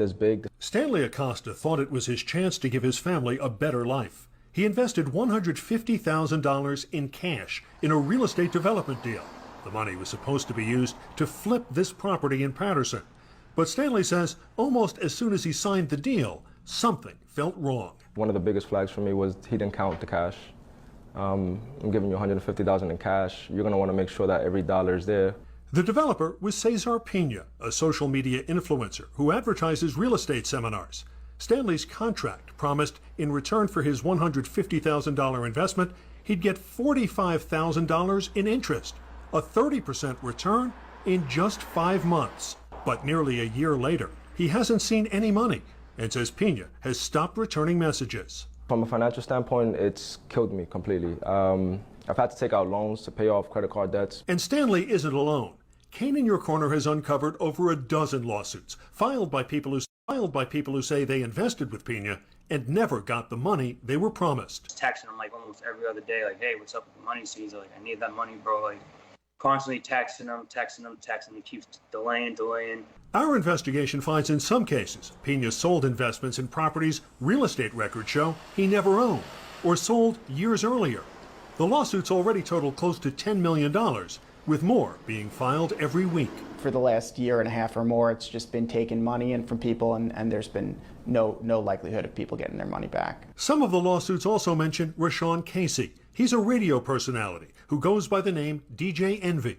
is big. Stanley Acosta thought it was his chance to give his family a better life. He invested $150,000 in cash in a real estate development deal. The money was supposed to be used to flip this property in Patterson. But Stanley says almost as soon as he signed the deal, something felt wrong. One of the biggest flags for me was he didn't count the cash. I'm giving you $150,000 in cash. You're going to want to make sure that every dollar is there. The developer was Cesar Pena, a social media influencer who advertises real estate seminars. Stanley's contract promised in return for his $150,000 investment, he'd get $45,000 in interest, a 30% return in just 5 months. But nearly a year later, he hasn't seen any money and says Pena has stopped returning messages. From a financial standpoint, it's killed me completely. I've had to take out loans to pay off credit card debts. And Stanley isn't alone. Kane in Your Corner has uncovered over a dozen lawsuits filed by people who say they invested with Pena and never got the money they were promised. Texting him like almost every other day, like, hey, what's up with the money, Caesar? Like, I need that money, bro. Like, constantly texting him. He keeps delaying. Our investigation finds in some cases Pena sold investments in properties real estate records show he never owned or sold years earlier. The lawsuits already total close to $10 million, with more being filed every week. For the last year and a half or more, it's just been taking money in from people, and there's been no likelihood of people getting their money back. Some of the lawsuits also mention Rashawn Casey. He's a radio personality who goes by the name DJ Envy.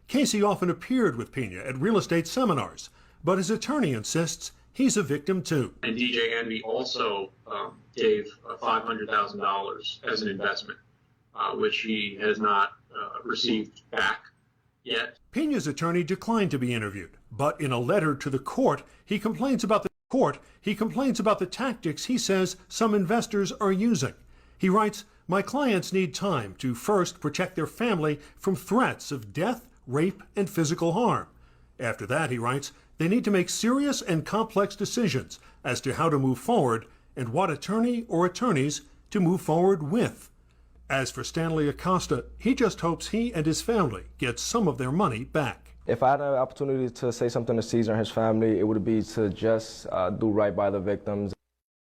Casey often appeared with Pena at real estate seminars, but his attorney insists he's a victim too. And DJ Envy also gave $500,000 as an investment, which he has not received back yet. Pena's attorney declined to be interviewed, but in a letter to the court, he complains about the tactics he says some investors are using. He writes, "My clients need time to first protect their family from threats of death, rape, and physical harm. After that," he writes, "they need to make serious and complex decisions as to how to move forward and what attorney or attorneys to move forward with." As for Stanley Acosta, he just hopes he and his family get some of their money back. If I had an opportunity to say something to Caesar and his family, it would be to just do right by the victims.